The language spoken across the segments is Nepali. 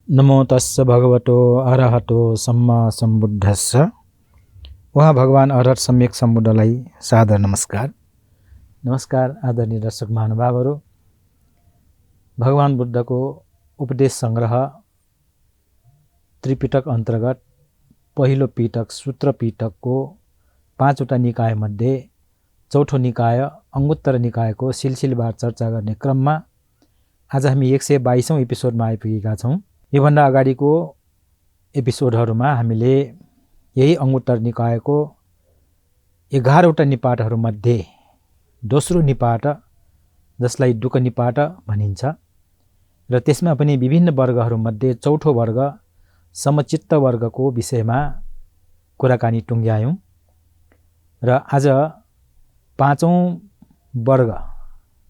नमो तस्स भगवतो अरहतो सम्मा सम्बुद्धस्स। उहाँ भगवान अरहत सम्यक सम्बुद्धलाई सादर नमस्कार। नमस्कार आदरणीय दर्शक महानुभावहरू। भगवान बुद्धको उपदेश सङ्ग्रह त्रिपिटक अन्तर्गत पहिलो पिटक सूत्र पिटकको 5वटा निकायमध्ये चौथो निकाय अङ्गुत्तर निकायको सिलसिलेवार चर्चा गर्ने क्रममा आज हामी 122औं एपिसोडमा आइपुगेका छौँ। योभन्दा अगाडिको एपिसोडहरूमा हामीले यही अङ्गुत्तर निकायको 11वटा निपातहरूमध्ये दोस्रो निपात जसलाई दुःख निपात भनिन्छ र त्यसमा पनि विभिन्न वर्गहरूमध्ये चौथो वर्ग समचित्त वर्गको विषयमा कुराकानी टुङ्ग्यायौँ र आज 5औं वर्ग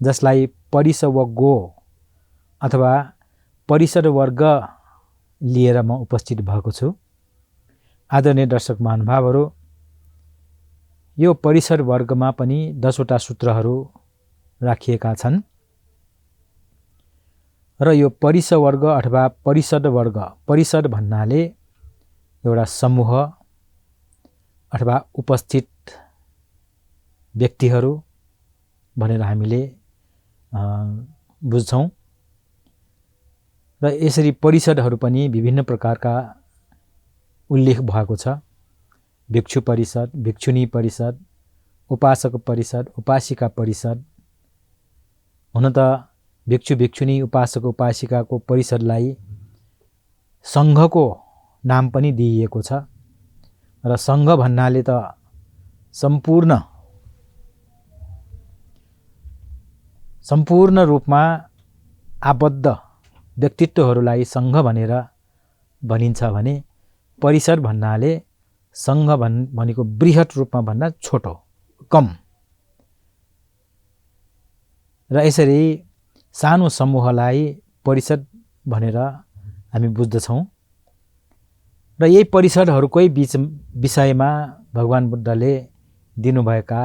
जसलाई परिसवगो अथवा परिसर वर्ग लिएर म उपस्थित भएको छु। आदरणीय दर्शक महानुभावहरू, यो परिसर वर्गमा पनि 10वटा सूत्रहरू राखिएका छन् र यो परिसर वर्ग अथवा परिषद वर्ग, परिषद भन्नाले एउटा समूह अथवा उपस्थित व्यक्तिहरू भनेर हामीले बुझ्छौँ र यसरी परिषदहरू पनि विभिन्न प्रकारका उल्लेख भएको छ। भिक्षु परिषद, भिक्षुनी परिषद, उपासक परिषद, उपासिका परिषद। हुन त भिक्षु भिक्षुनी उपासक उपासिकाको परिषदलाई सङ्घको नाम पनि दिइएको छ र सङ्घ भन्नाले त सम्पूर्ण रूपमा आबद्ध व्यक्तित्वहरूलाई सङ्घ भनेर भनिन्छ भने परिसर भन्नाले सङ्घ भनेको बृहत रूपमा भन्दा छोटो, कम। र यसरी सानो समूहलाई परिषद भनेर हामी बुझ्दछौँ र यही परिषदहरूकै विषयमा भगवान बुद्धले दिनुभएका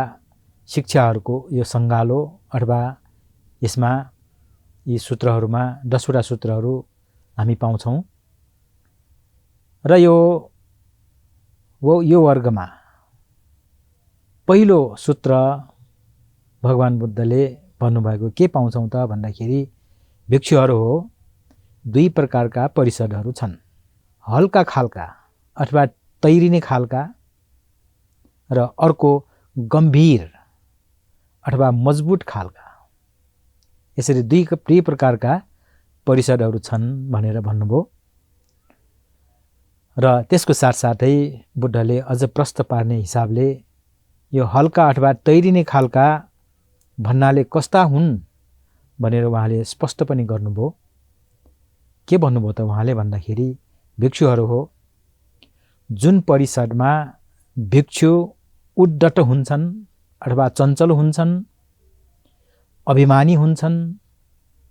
शिक्षाहरूको यो सङ्गालो अथवा यसमा यी सूत्रहरूमा 10वटा सूत्रहरू हामी पाउँछौँ र यो वर्गमा पहिलो सूत्र भगवान बुद्धले भन्नुभएको के पाउँछौँ त भन्दाखेरि भिक्षुहरू हो 2 प्रकारका परिषदहरू छन्। हल्का खालका अथवा तैरिने खालका र अर्को गम्भीर अथवा मजबुत खालका। यसरी 2 प्रकारका परिषदहरू छन् भनेर भन्नुभयो र त्यसको साथसाथै बुद्धले अझ प्रश्न पार्ने हिसाबले यो हल्का अथवा तैरिने खालका भन्नाले कस्ता हुन् भनेर उहाँले स्पष्ट पनि गर्नुभयो। के भन्नुभयो त उहाँले भन्दाखेरि भिक्षुहरू हो जुन परिषदमा भिक्षु उद्धत हुन्छन् अथवा चञ्चल हुन्छन्, अभिमानी हुन्छन्,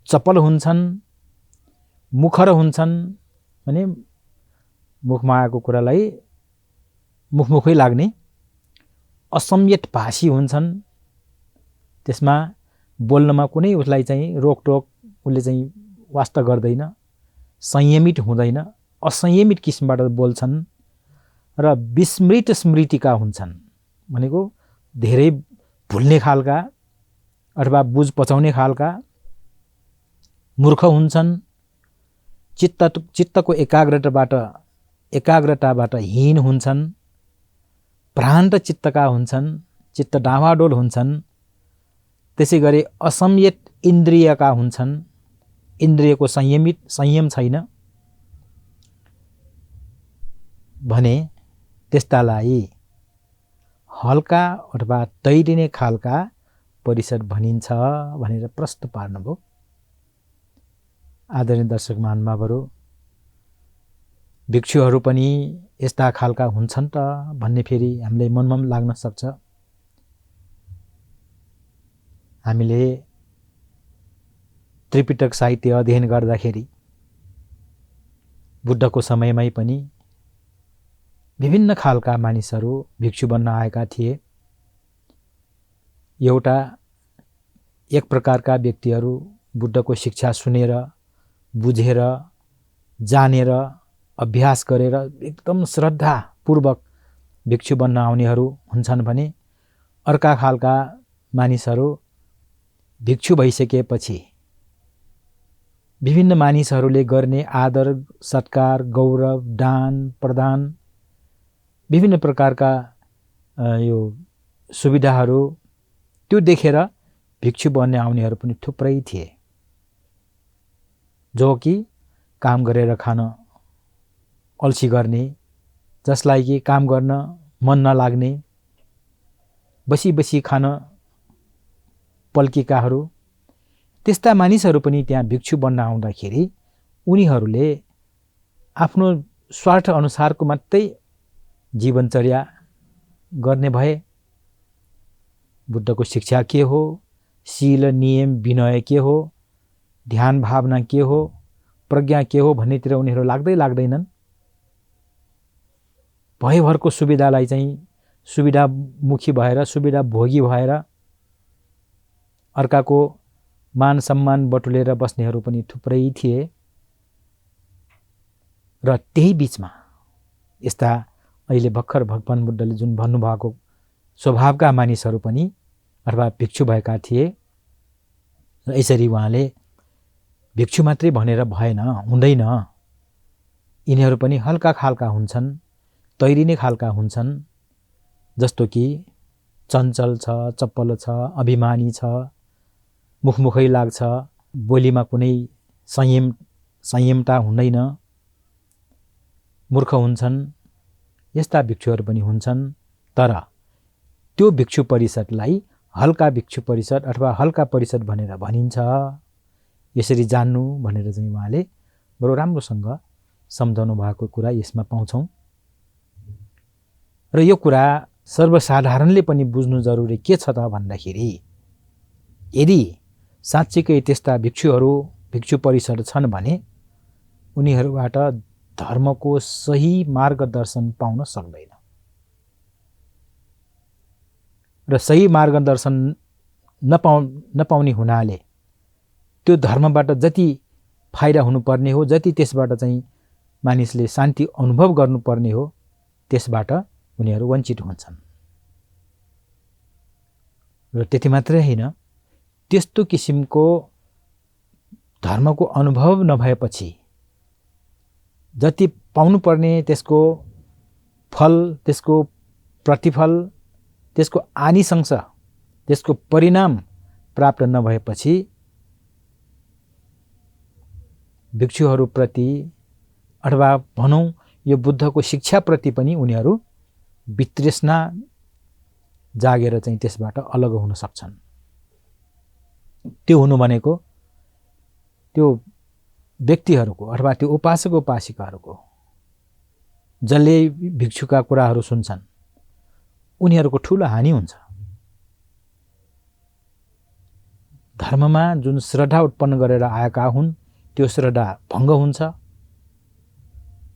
चपल हुन्छन्, मुखर हुन्छन् भने मुखमा आएको कुरालाई मुखमुखै लाग्ने, असंयत भाषी हुन्छन्, त्यसमा बोल्नमा कुनै उसलाई चाहिँ रोकटोक उसले चाहिँ वास्ता गर्दैन, संयमित हुँदैन, असंयमित किसिमबाट बोल्छन् र विस्मृत स्मृतिका हुन्छन् भनेको धेरै भुल्ने खालका अथवा बुझ पचाउने खालका, मूर्ख हुन्छन्, चित्तको एकाग्रताबाट हीन हुन्छन्, भ्रान्त चित्तका हुन्छन्, चित्त डामाडोल हुन्छन्, त्यसै गरी असंयत इन्द्रियका हुन्छन्, इन्द्रियको संयम छैन भने त्यस्तालाई हल्का अथवा तैरिने खालका परिषद भनिन्छ भनेर प्रश्न पार्नुभयो। आदरणीय दर्शक महानुभावहरू, भिक्षुहरू पनि यस्ता खालका हुन्छन् त भन्ने फेरि हामीलाई मनमा लाग्न सक्छ। हामीले त्रिपिटक साहित्य अध्ययन गर्दाखेरि बुद्धको समयमै पनि विभिन्न खालका मानिसहरू भिक्षु बन्न आएका थिए। एउटा एक प्रकारका व्यक्तिहरू बुद्धको शिक्षा सुनेर बुझेर जानेर अभ्यास गरेर एकदम श्रद्धापूर्वक भिक्षु बन्न आउनेहरू हुन्छन् भने अर्का खालका मानिसहरू भिक्षु भइसकेपछि विभिन्न मानिसहरूले गर्ने आदर सत्कार गौरव दान प्रदान विभिन्न प्रकारका यो सुविधाहरू त्यो देखेर भिक्षु बन्न आउनेहरू पनि थुप्रै थिए, जो कि काम गरेर खान अल्छी गर्ने, जसलाई कि काम गर्न मन नलाग्ने, बसी बसी खान पल्केकाहरू, त्यस्ता मानिसहरू पनि त्यहाँ भिक्षु बन्न आउँदाखेरि उनीहरूले आफ्नो स्वार्थ अनुसारको मात्रै जीवनचर्या गर्ने भए। बुद्धको शिक्षा के हो, शील नियम विनय के हो, ध्यान भावना के हो, प्रज्ञा के हो भन्नेतिर उनीहरू लाग्दैनन्। भयभरको सुविधालाई चाहिँ सुविधामुखी भएर सुविधा भोगी भएर अर्काको मान सम्मान बटुलेर बस्नेहरू पनि थुप्रै थिए। र त्यही बीचमा यस्ता अहिले भर्खर भगवान बुद्धले जुन भन्नुभएको स्वभावका मानिसहरू पनि अथवा भिक्षु भएका थिए। र यसरी उहाँले भिक्षु मात्रै भनेर भएन, हुँदैन, यिनीहरू पनि हल्का खालका हुन्छन्, तैरिने खालका हुन्छन्, जस्तो कि चञ्चल छ, चप्पल छ, अभिमानी छ, मुखमुखै लाग्छ, बोलीमा कुनै संयमता हुँदैन, मूर्ख हुन्छन्। यस्ता भिक्षुहरू पनि हुन्छन्। तर त्यो भिक्षु परिषदलाई हल्का भिक्षु परिषद अथवा हल्का परिषद भनेर भनिन्छ। यसरी जान्नु भनेर चाहिँ उहाँले बडो राम्रोसँग सम्झाउनु भएको कुरा यसमा पाउँछौँ। र यो कुरा सर्वसाधारणले पनि बुझ्नु जरुरी के छ त भन्दाखेरि, यदि साँच्चीकै त्यस्ता भिक्षु परिषद छन् भने उनीहरूबाट धर्मको सही मार्गदर्शन पाउन सक्दैन। र सही मार्गदर्शन नपाउने हुनाले त्यो धर्मबाट जति फाइदा हुनुपर्ने हो, जति त्यसबाट चाहिँ मानिसले शान्ति अनुभव गर्नुपर्ने हो, त्यसबाट उनीहरू वञ्चित हुन्छन्। र त्यति मात्रै होइन, त्यस्तो किसिमको धर्मको अनुभव नभएपछि जति पाउनुपर्ने त्यसको फल, त्यसको प्रतिफल, त्यसको आनिशंस, त्यसको परिणाम प्राप्त नभएपछि भिक्षुहरूप्रति अथवा भनौँ यो बुद्धको शिक्षाप्रति पनि उनीहरू वितृष्णा जागेर चाहिँ त्यसबाट अलग हुन सक्छन्। त्यो हुनु भनेको त्यो व्यक्तिहरूको अथवा त्यो उपासक उपासिकाहरूको जसले भिक्षुका कुराहरू सुन्छन् उनीहरूको ठुलो हानि हुन्छ। धर्ममा जुन श्रद्धा उत्पन्न गरेर आएका हुन् त्यो श्रद्धा भङ्ग हुन्छ।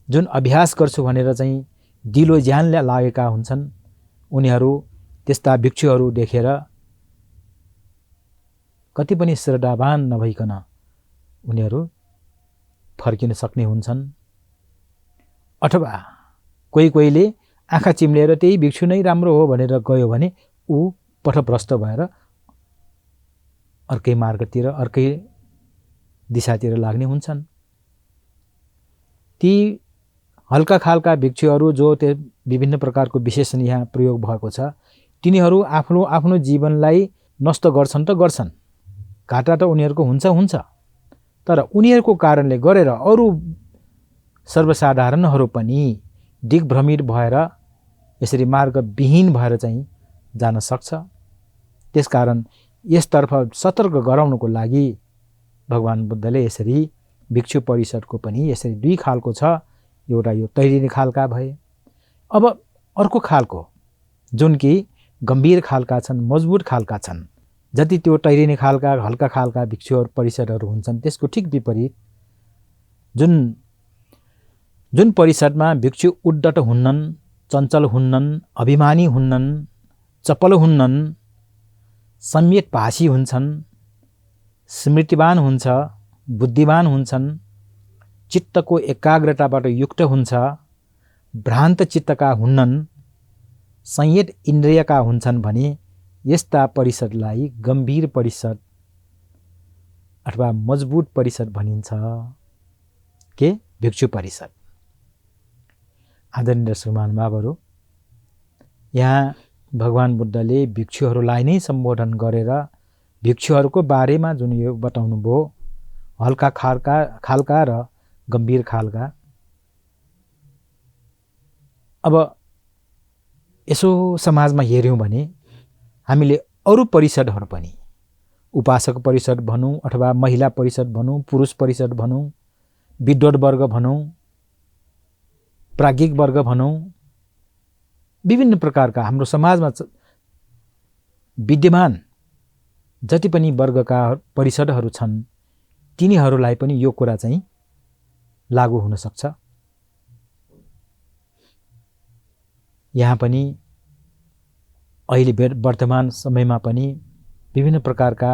जुन अभ्यास गर्छु भनेर चाहिँ दिलो ज्यान लागेका हुन्छन् उनीहरू त्यस्ता भिक्षुहरू देखेर कति पनि श्रद्धावान नभइकन उनीहरू फर्किन सक्ने हुन्छन्। अथवा कोहीले आँखा चिम्लेर त्यही भिक्षु नै राम्रो हो भनेर गयो भने ऊ पथभ्रष्ट भएर अर्कै मार्गतिर अर्कै दिशातिर लाग्ने हुन्छन्। ती हल्का खालका भिक्षुहरू जो त्यो विभिन्न प्रकारको विशेषण यहाँ प्रयोग भएको छ, तिनीहरू आफ्नो जीवनलाई नष्ट गर्छन् त गर्छन्, घाटा त उनीहरूको हुन्छ, तर उनीहरूको कारणले गरेर अरू सर्वसाधारणहरू पनि दिग्भ्रमित भएर यसरी मार्गविहीन भएर चाहिँ जान सक्छ। त्यसकारण यसतर्फ सतर्क गराउनको लागि भगवान बुद्धले यसरी भिक्षु परिषदको पनि यसरी दुई खालको छ। एउटा यो तैरिने खालका भए, अब अर्को खालको जुन कि गम्भीर खालका छन्, मजबुत खालका छन्। जति त्यो तैरिने खालका हल्का खालका भिक्षु परिषदहरू हुन्छन् त्यसको ठीक विपरीत जुन परिषदमा भिक्षु उद्धत हुन्नन्, चञ्चल हुन्नन्, अभिमानी हुन्नन्, चपल हुन्नन्, सम्यक भाषी हुन्छन्, स्मृतिवान हुन्छ, बुद्धिमान हुन्छन्, चित्तको एकाग्रताबाट युक्त हुन्छ, भ्रान्त चित्तका हुन्नन्, संयत इन्द्रियका हुन्छन् भने यस्ता परिषदलाई गम्भीर परिषद अथवा मजबुत परिषद भनिन्छ। के? भिक्षु परिषद। आदरणीय दर्शक महानुभावहरू, यहाँ भगवान बुद्धले भिक्षुहरूलाई नै सम्बोधन गरेर भिक्षुहरूको बारेमा जुन यो बताउनु भयो, हल्का खालका र गम्भीर खालका। अब यसो समाजमा हेर्यौँ भने हामीले अरू परिषदहरू पनि, उपासक परिषद भनौँ अथवा महिला परिषद भनौँ, पुरुष परिषद भनौँ, विद्वत वर्ग भनौँ, प्राज्ञिक वर्ग भनौँ, विभिन्न प्रकारका हाम्रो समाजमा विद्यमान जति पनि वर्गका परिषदहरू छन् तिनीहरूलाई पनि यो कुरा चाहिँ लागू हुन सक्छ। यहाँ पनि अहिले वर्तमान समयमा पनि विभिन्न प्रकारका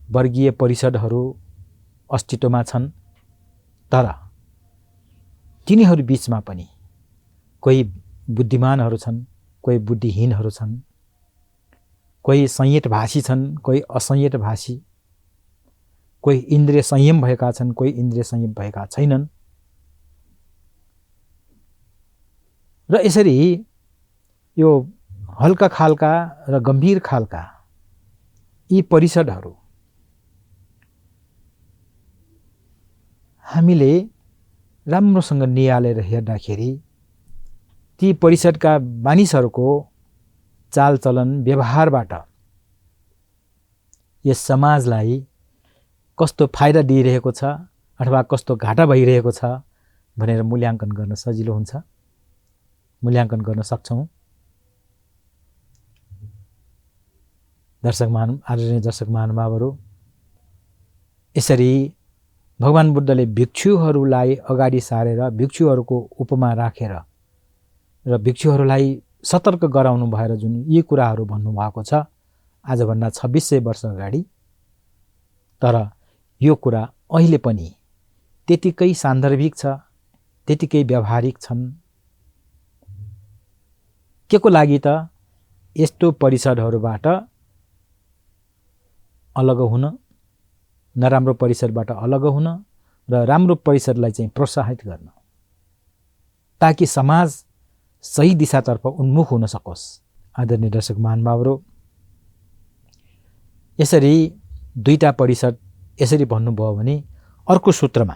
वर्गीय परिषदहरू अस्तित्वमा छन्, तर तिनीहरू बीचमा पनि कोही बुद्धिमानहरू छन्, कोही बुद्धिहीनहरू छन्, कोही संयत भाषी छन्, कोही असंयत भाषी, कोही इन्द्रिय संयम भएका छन्, कोही इन्द्रिय संयम भएका छैनन्। र यसरी यो हल्का खालका र गम्भीर खालका यी परिषदहरू हामीले राम्रोसँग निहालेर हेर्दाखेरि ती परिषदका मानिसहरूको चालचलन व्यवहारबाट यस समाजलाई कस्तो फाइदा दिइरहेको छ अथवा कस्तो घाटा भइरहेको छ भनेर मूल्याङ्कन गर्न सजिलो हुन्छ, मूल्याङ्कन गर्न सक्छौँ। आदरणीय दर्शक महानुभावहरू, यसरी भगवान बुद्धले भिक्षुहरूलाई अगाडि सारेर भिक्षुहरूको उपमा राखेर र भिक्षुहरूलाई सतर्क गराउनु भएर जुन यी कुराहरू भन्नुभएको छ आजभन्दा 2600 वर्ष अगाडि, तर यो कुरा अहिले पनि त्यतिकै सान्दर्भिक छ, त्यतिकै व्यावहारिक छन्। के को लागि त? यस्तो परिषदहरूबाट अलग हुन, नराम्रो परिषदबाट अलग हुन र राम्रो परिषदलाई चाहिँ प्रोत्साहित गर्न, ताकि समाज सही दिशातर्फ उन्मुख हुन सकोस्। आदरणीय दर्शक महानुभावहरू, यसरी दुईटा परिषद यसरी भन्नुभयो भने अर्को सूत्रमा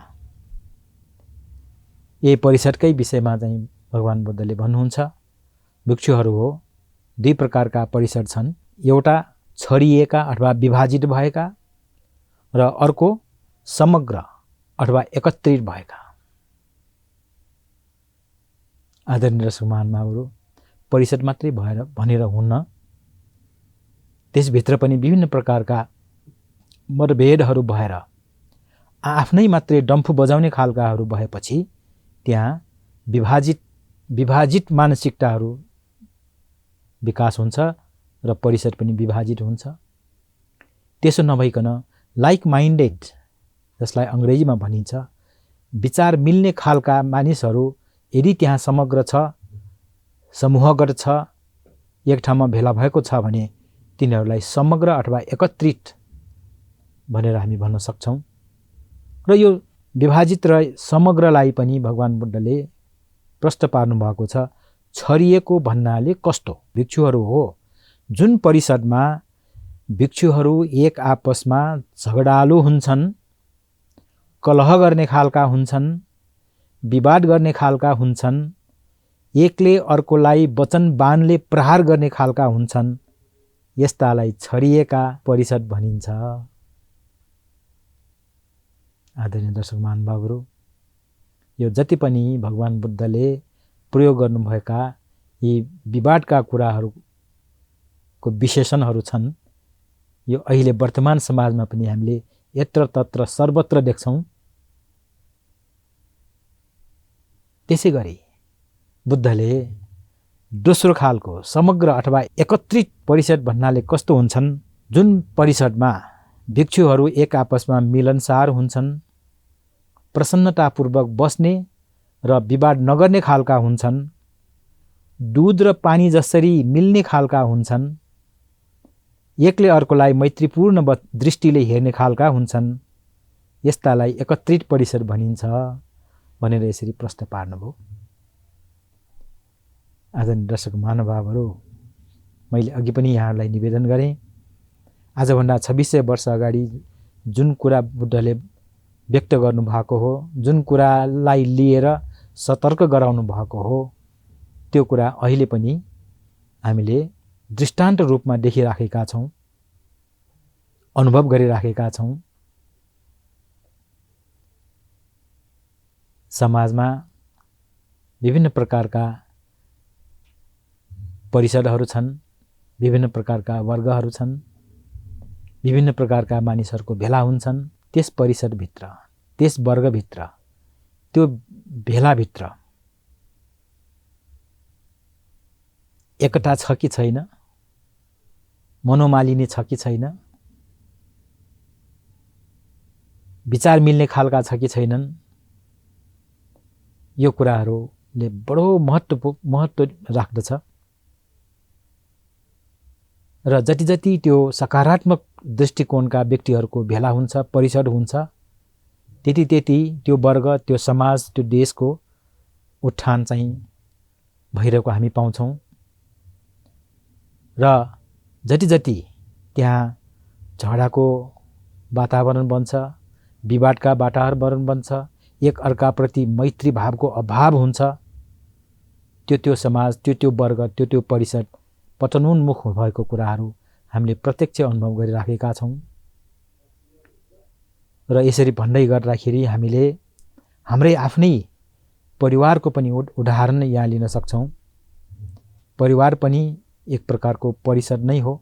यही परिषदकै विषयमा चाहिँ भगवान बुद्धले भन्नुहुन्छ, भिक्षुहरू हो, दुई प्रकारका परिषद छन्, एउटा छरिएका अथवा विभाजित भएका र अर्को समग्र अथवा एकत्रित भएका। आदरणीय दर्शक महानुभावहरू, परिषद मात्रै भएर भनेर हुन्न, त्यसभित्र पनि विभिन्न प्रकारका मतभेदहरू भएर आफ्नै मात्रै डम्फु बजाउने खालकाहरू भएपछि त्यहाँ विभाजित मानसिकताहरू विकास हुन्छ र परिषद पनि विभाजित हुन्छ। त्यसो नभइकन लाइक माइन्डेड, जसलाई अङ्ग्रेजीमा भनिन्छ, विचार मिल्ने खालका मानिसहरू यदि त्यहाँ समग्र छ, समूहगत छ, एक ठाउँमा भेला भएको छ भने तिनीहरूलाई समग्र अथवा एकत्रित भनेर हामी भन्न सक्छौँ। र यो विभाजित र समग्रलाई पनि भगवान बुद्धले प्रश्न पार्नु भएको छ। छरिएको भन्नाले कस्तो? भिक्षुहरू हो, जुन परिषदमा भिक्षुहरू एक आपसमा झगडालु हुन्छन्, कलह गर्ने खालका हुन्छन्, विवाद गर्ने खालका हुन्छन्, एकले अर्कोलाई वचन बाणले प्रहार गर्ने खालका हुन्छन्, यस्तालाई छरिएका परिषद भनिन्छ। आदरणीय दर्शक महानुभावहरू, यो जति पनि भगवान बुद्धले प्रयोग गर्नुभएका यी विवादका कुराहरूको विशेषणहरू छन्, यो अहिले वर्तमान समाजमा पनि हामीले यत्र तत्र सर्वत्र देख्छौँ। त्यसै गरी बुद्धले दोस्रो खालको समग्र अथवा एकत्रित परिषद भन्नाले कस्तो हुन्छन्, जुन परिषदमा भिक्षुहरू एक आपसमा मिलनसार हुन्छन्, प्रसन्नतापूर्वक बस्ने र विवाद नगर्ने खालका हुन्छन्, दूध र पानी जसरी मिल्ने खालका हुन्छन्, एकले अर्कोलाई मैत्रीपूर्ण दृष्टिले हेर्ने खालका हुन्छन्, यस्तालाई एकत्रित परिषद भनिन्छ भनेर यसरी प्रश्न पार्नुभयो। आदरणीय दर्शक महानुभावहरू, मैले अघि पनि यहाँहरूलाई निवेदन गरेँ, आजभन्दा 2600 वर्ष अगाडि जुन कुरा बुद्धले व्यक्त गर्नुभएको हो, जुन कुरालाई लिएर सतर्क गराउनु भएको हो, त्यो कुरा अहिले पनि हामीले दृष्टान्त रूपमा देखिराखेका छौँ, अनुभव गरिराखेका छौँ। समाजमा विभिन्न प्रकारका परिषदहरू छन्, विभिन्न प्रकारका वर्गहरू छन्, विभिन्न प्रकारका मानिसहरूको भेला हुन्छन्। त्यस परिषदभित्र, त्यस वर्गभित्र, त्यो भेलाभित्र एकता छ कि छैन, मनोमालिन्य छ कि छैन, विचार मिल्ने खालका छ कि छैनन्, यो कुराहरूले बडो महत्त्व राख्दछ। र जति जति त्यो सकारात्मक दृष्टिकोणका व्यक्तिहरूको भेला हुन्छ, परिषद हुन्छ, त्यति त्यति त्यो वर्ग, त्यो समाज, त्यो देशको उत्थान चाहिँ भइरहेको हामी पाउँछौँ। र जति जति त्यहाँ झगडाको वातावरण बन्छ, विवादका वातावरण बन्छ, एक अर्काप्रति मैत्री भावको अभाव हुन्छ, त्यो समाज, त्यो वर्ग, त्यो परिषद पतनोन्मुख भएको कुराहरू हामीले प्रत्यक्ष अनुभव गरिराखेका छौँ। र यसरी भन्दै गर्दाखेरि हामीले हाम्रै आफ्नै परिवारको पनि उदाहरण यहाँ लिन सक्छौँ। परिवार पनि एक प्रकारको परिषद नै हो।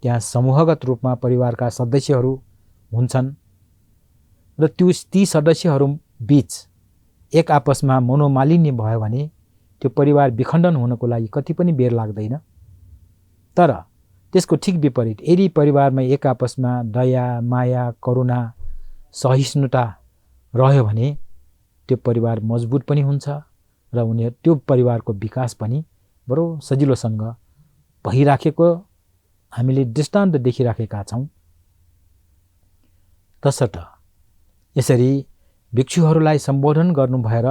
त्यहाँ समूहगत रूपमा परिवारका सदस्यहरू हुन्छन् र ती सदस्यहरू बीच एक आपसमा मनोमालिन्य भयो भने त्यो परिवार विखण्डन हुनको लागि कति पनि बेर लाग्दैन। तर त्यसको ठिक विपरीत, यदि परिवारमा एक आपसमा दया, माया, करुणा, सहिष्णुता रह्यो भने त्यो परिवार मजबुत पनि हुन्छ र त्यो परिवारको विकास पनि बडो सजिलोसँग भइराखेको हामीले दृष्टान्त देखिराखेका छौँ। तसर्थ यसरी भिक्षुहरूलाई सम्बोधन गर्नु भएर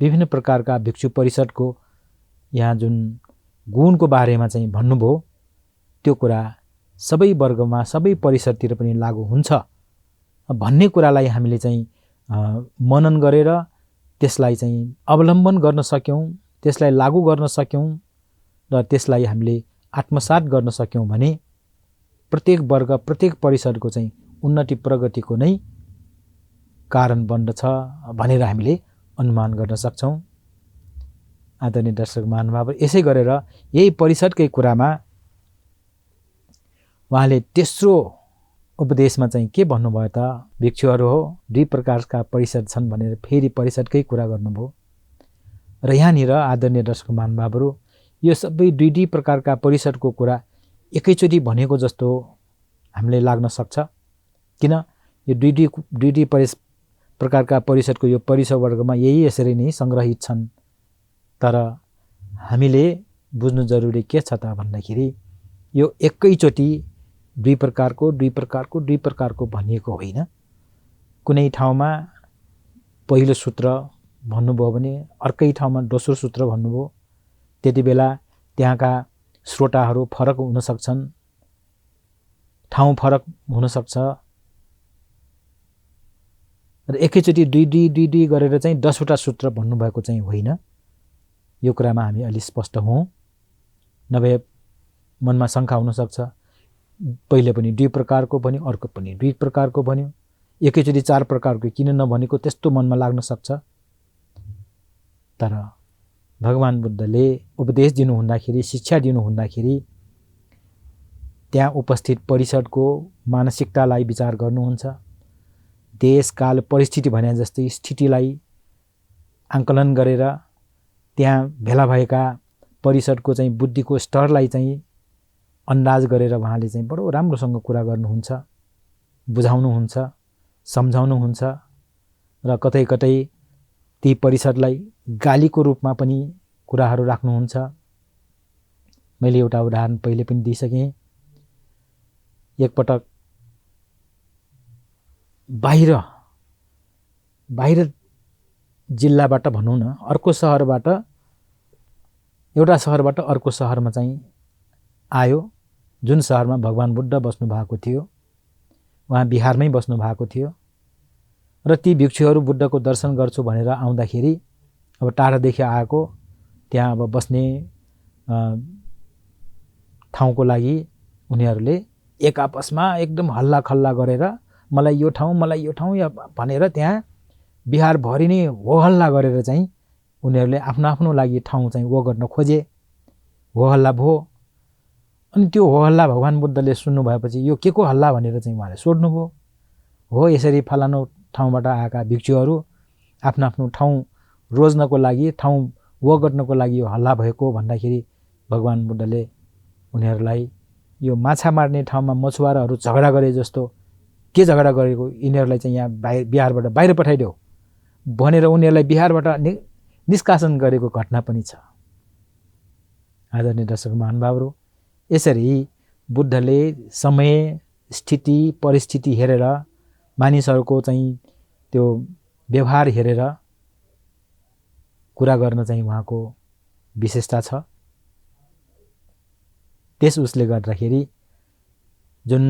विभिन्न प्रकारका भिक्षु परिषदको यहाँ जुन गुणको बारेमा चाहिँ भन्नुभयो, त्यो कुरा सबै वर्गमा, सबै परिषदतिर पनि लागू हुन्छ भन्ने कुरालाई हामीले चाहिँ मनन गरेर त्यसलाई चाहिँ अवलम्बन गर्न सक्यौँ, त्यसलाई लागू गर्न सक्यौँ र त्यसलाई हामीले आत्मसात गर्न सक्यौँ भने प्रत्येक वर्ग, प्रत्येक परिषदको चाहिँ उन्नति प्रगतिको नै कारण बन्दछ भनेर हामीले अनुमान गर्न सक्छौँ। आदरणीय दर्शक महानुभाव, यसै गरेर यही परिषदकै कुरामा उहाँले तेस्रो उपदेशमा चाहिँ के भन्नुभयो त? भिक्षुहरू हो, 2 प्रकारका परिषद छन् भनेर फेरि परिषदकै कुरा गर्नुभयो। र यहाँनिर आदरणीय दर्शक महानुभावहरू, यो सबै 2 प्रकारका परिषदको कुरा एकैचोटि भनेको जस्तो हामीले लाग्न सक्छ। किन? यो 2 प्रकारका परिषदको यो परिषद वर्गमा यही यसरी नै सङ्ग्रहित छन्। तर हामीले बुझ्नु जरुरी के छ त भन्दाखेरि यो एकैचोटि 2 प्रकारको भनिएको होइन। कुनै ठाउँमा पहिलो सूत्र भन्नुभयो भने अर्कै ठाउँमा दोस्रो सूत्र भन्नुभयो। त्यति बेला त्यहाँका श्रोताहरू फरक हुन सक्छन्, ठाउँ फरक हुन सक्छ र एकैचोटि 2 गरेर चाहिँ 10वटा सूत्र भन्नुभएको चाहिँ होइन। यो कुरामा हामी अलि स्पष्ट हौँ, नभए मनमा शङ्का हुन सक्छ। पहिले पनि 2 प्रकारको भन्यो, अर्को पनि 2 प्रकारको भन्यो, एकैचोटि 4 प्रकारको किन नभनेको, त्यस्तो मनमा लाग्न सक्छ। तर भगवान बुद्धले उपदेश दिनु हुँदाखेरि, शिक्षा दिनु हुँदाखेरि त्यहाँ उपस्थित परिषदको मानसिकतालाई विचार गर्नुहुन्छ। देश, काल, परिस्थिति भने जस्तै स्थितिलाई आंकलन गरेर त्यहाँ भेला भएका परिषदको बुद्धिको स्तरलाई अन्दाज गरेर उहाँले बडो राम्रोसँग कुरा गर्नुहुन्छ। बुझाउनुहुन्छ, सम्झाउनुहुन्छ र कतै कतै ती परिषदलाई गालीको रूपमा पनि कुराहरू राख्नुहुन्छ। मैले एउटा उदाहरण पहिले पनि दिइसकेँ। एकपटक बाहिर जिल्लाबाट भनौँ न, अर्को सहरबाट, एउटा सहरबाट अर्को सहरमा चाहिँ आयो, जुन सहरमा भगवान बुद्ध बस्नु भएको थियो। उहाँ बिहारमै बस्नु भएको थियो र ती भिक्षुहरू बुद्धको दर्शन गर्छु भनेर आउँदाखेरि अब टाढादेखि आएको, त्यहाँ अब बस्ने ठाउँको लागि उनीहरूले एक आपसमा एकदम हल्ला खल्ला गरेर मलाई यो ठाउँ या भनेर त्यहाँ बिहारभरि नै हो हल्ला गरेर चाहिँ उनीहरूले आफ्नो लागि ठाउँ चाहिँ वो गर्न खोजे। हो हल्ला भयो। अनि त्यो हो हल्ला भगवान बुद्धले सुन्नु भएपछि यो के को हल्ला भनेर चाहिँ उहाँले सोध्नुभयो। हो यसरी फलानु ठाउँबाट आएका भिक्षुहरू आफ्नो ठाउँ रोज्नको लागि, ठाउँ वो गर्नको लागि यो हल्ला भएको भन्दाखेरि भगवान बुद्धले उनीहरूलाई यो माछा मार्ने ठाउँमा मछुवाराहरू झगडा गरे जस्तो के झगडा गरेको, यिनीहरूलाई चाहिँ यहाँ बिहारबाट बाहिर पठाइदेऊ भनेर उनीहरूलाई बिहारबाट निष्कासन गरेको घटना पनि छ। आदरणीय दर्शक महानुभावहरू, यसरी बुद्धले समय, स्थिति, परिस्थिति हेरेर, मानिसहरूको चाहिँ त्यो व्यवहार हेरेर कुरा गर्न चाहिँ उहाँको विशेषता छ। त्यस उसले गर्दाखेरि जुन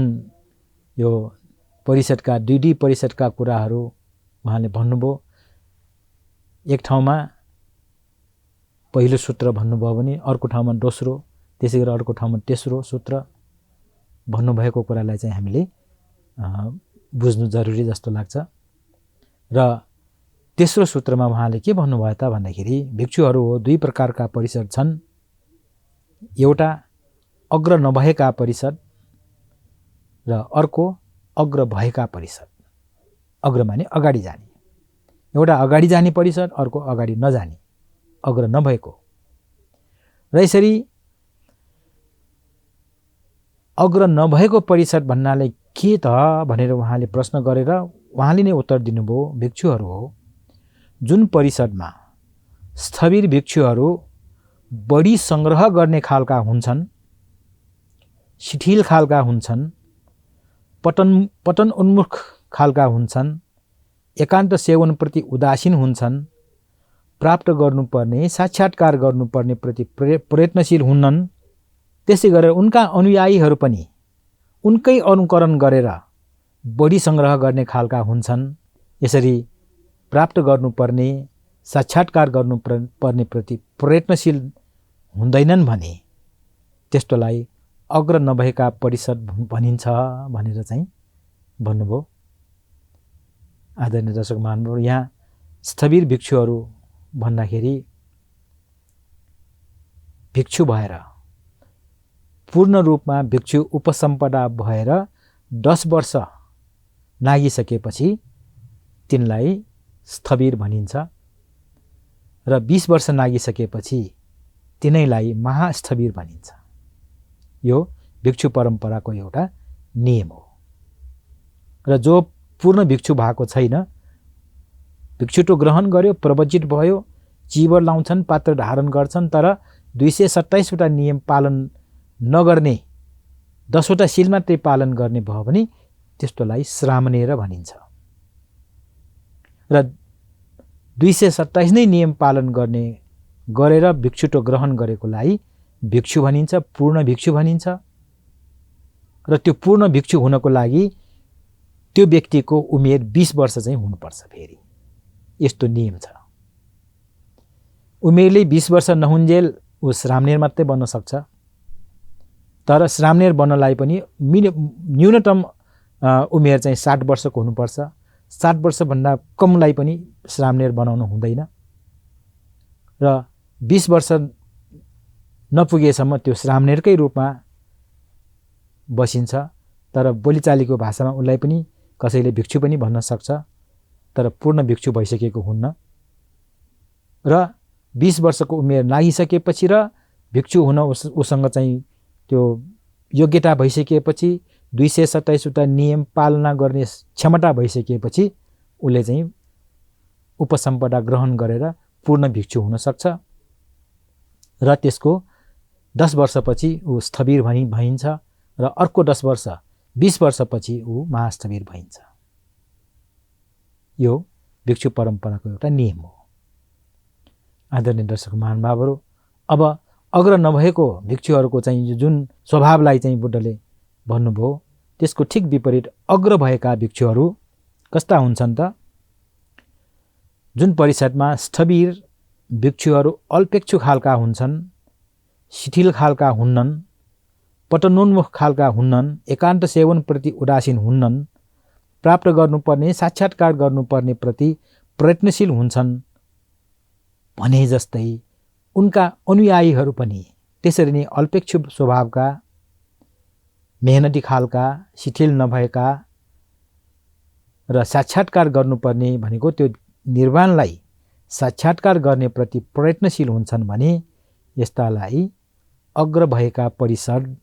यो परिषदका दुई परिषदका कुराहरू उहाँले भन्नुभयो, एक ठाउँमा पहिलो सूत्र भन्नुभयो भने अर्को ठाउँमा दोस्रो, त्यसै गरी अर्को ठाउँमा तेस्रो सूत्र भन्नुभएको कुरालाई चाहिँ हामीले बुझ्नु जरुरी जस्तो लाग्छ। र तेस्रो सूत्रमा उहाँले के भन्नुभयो त भन्दाखेरि भिक्षुहरू हो दुई प्रकारका परिषद छन्। एउटा अग्र नभएका परिषद र अर्को अग्र भएका परिषद। अग्र माने अगाडि जाने, एउटा अगाडि जाने परिषद, अर्को अगाडि नजाने, अग्र नभएको। र यसरी अग्र नभएको परिषद भन्नाले के त भनेर उहाँले प्रश्न गरेर उहाँले नै उत्तर दिनुभयो। भिक्षुहरू हो जुन परिषदमा स्थविर भिक्षुहरू बढी सङ्ग्रह गर्ने खालका हुन्छन्, शिथिल खालका हुन्छन्, पतन उन्मुख खालका हुन्छन्, एकान्त सेवनप्रति उदासीन हुन्छन्, प्राप्त गर्नुपर्ने, साक्षात्कार गर्नुपर्ने प्रति प्रयत्नशील हुन्नन्। त्यसै गरेर उनका अनुयायीहरू पनि उनकै अनुकरण गरेर बढी सङ्ग्रह गर्ने खालका हुन्छन्। यसरी प्राप्त गर्नुपर्ने, साक्षात्कार गर्नुपर्ने प्रति प्रयत्नशील हुँदैनन् भने त्यस्तोलाई अग्र नभएका परिषद भनिन्छ भनेर चाहिँ भन्नुभयो। आदरणीय दर्शक महानुभाव, यहाँ स्थविर भिक्षुहरू भन्दाखेरि भिक्षु भएर पूर्ण रूपमा भिक्षु उपसम्पदा भएर 10 वर्ष नागिसकेपछि तिनलाई स्थविर भनिन्छ र 20 वर्ष नागिसकेपछि तिनैलाई महास्थविर भनिन्छ। यो भिक्षु परम्पराको एउटा नियम हो। र जो पूर्ण भिक्षु भएको छैन, भिक्षुत्व ग्रहण गर्यो, प्रवजित भयो, चिवर लाउँछन्, पात्र धारण गर्छन्, तर 227 वटा नियम पालन नगर्ने, 10 वटा शील मात्रै पालन गर्ने भयो भने त्यस्तोलाई श्रामणेर भनिन्छ। र 227 नै नियम पालन गरेर भिक्षुत्व ग्रहण गरेकोलाई भिक्षु भनिन्छ, पूर्ण भिक्षु भनिन्छ। र त्यो पूर्ण भिक्षु हुनको लागि त्यो व्यक्तिको उमेर 20 वर्ष चाहिँ हुनुपर्छ। फेरि यस्तो नियम छ। उमेरले 20 वर्ष नहुन्जेल ऊ श्रामणेर मात्रै बन्न सक्छ। तर श्रामणेर बन्नलाई पनि न्यूनतम उमेर चाहिँ 60 वर्षको हुनुपर्छ। 60 वर्षभन्दा कमलाई पनि श्रामणेर बनाउनु हुँदैन। र 20 वर्ष नपुगेसम्म त्यो श्रामणेरकै रूपमा बसिन्छ। तर बोलीचालीको भाषामा उसलाई पनि कसैले भिक्षु पनि भन्न सक्छ, तर पूर्ण भिक्षु भइसकेको हुन्न। र 20 वर्षको उमेर नागिसकेपछि र भिक्षु हुन उसँग चाहिँ त्यो योग्यता भइसकेपछि 227 वटा नियम पालना गर्ने क्षमता भइसकेपछि उसले चाहिँ उपसम्पदा ग्रहण गरेर पूर्ण भिक्षु हुन सक्छ र त्यसको 10 वर्षपछि ऊ स्थविर भइन्छ र अर्को 10 वर्ष 20 वर्षपछि ऊ महास्थविर भइन्छ। यो भिक्षु परम्पराको एउटा नियम हो। आदरणीय दर्शक महानुभावहरू, अब अग्र नभएको भिक्षुहरूको चाहिँ जुन स्वभावलाई चाहिँ बुद्धले भन्नुभयो त्यसको ठिक विपरीत अग्र भएका भिक्षुहरू कस्ता हुन्छन् त? जुन परिषदमा स्थविर भिक्षुहरू अल्पेक्षु खालका हुन्छन्, शिथिल खालका हुन्नन्, पतनोन्मुख खालका हुन्नन्, एकान्त सेवनप्रति उदासीन हुन्नन्, प्राप्त गर्नुपर्ने साक्षात्कार गर्नुपर्ने प्रति प्रयत्नशील हुन्छन् भने जस्तै उनका अनुयायीहरू पनि त्यसरी नै अल्पेक्षु स्वभावका, मेहनती खालका, शिथिल नभएका र साक्षात्कार गर्नुपर्ने भनेको त्यो निर्वाणलाई साक्षात्कार गर्ने प्रति प्रयत्नशील हुन्छन् भने यस्तालाई अग्र भएका परिषद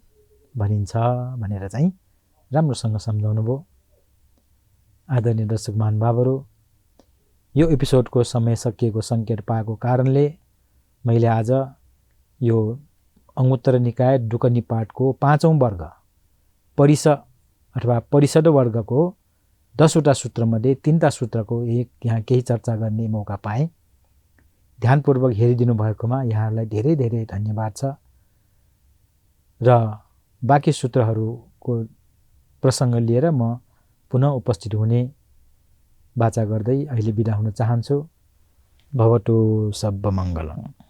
भनिन्छ भनेर चाहिँ राम्रोसँग सम्झाउनु भयो। आदरणीय दर्शक महानुभावहरू, यो एपिसोडको समय सकिएको सङ्केत पाएको कारणले मैले आज यो अङ्गुत्तर निकाय डुक निपातको 5औं वर्ग परिस अथवा परिषद वर्गको 10 वटा सूत्रमध्ये 3टा सूत्रको यहाँ केही चर्चा गर्ने मौका पाएँ। ध्यानपूर्वक हेरिदिनु भएकोमा यहाँहरूलाई धेरै धेरै धन्यवाद छ र बाँकी सूत्रहरूको प्रसङ्ग लिएर म पुनः उपस्थित हुने वाचा गर्दै अहिले बिदा हुन चाहन्छु। भवतु सब मङ्गलम्।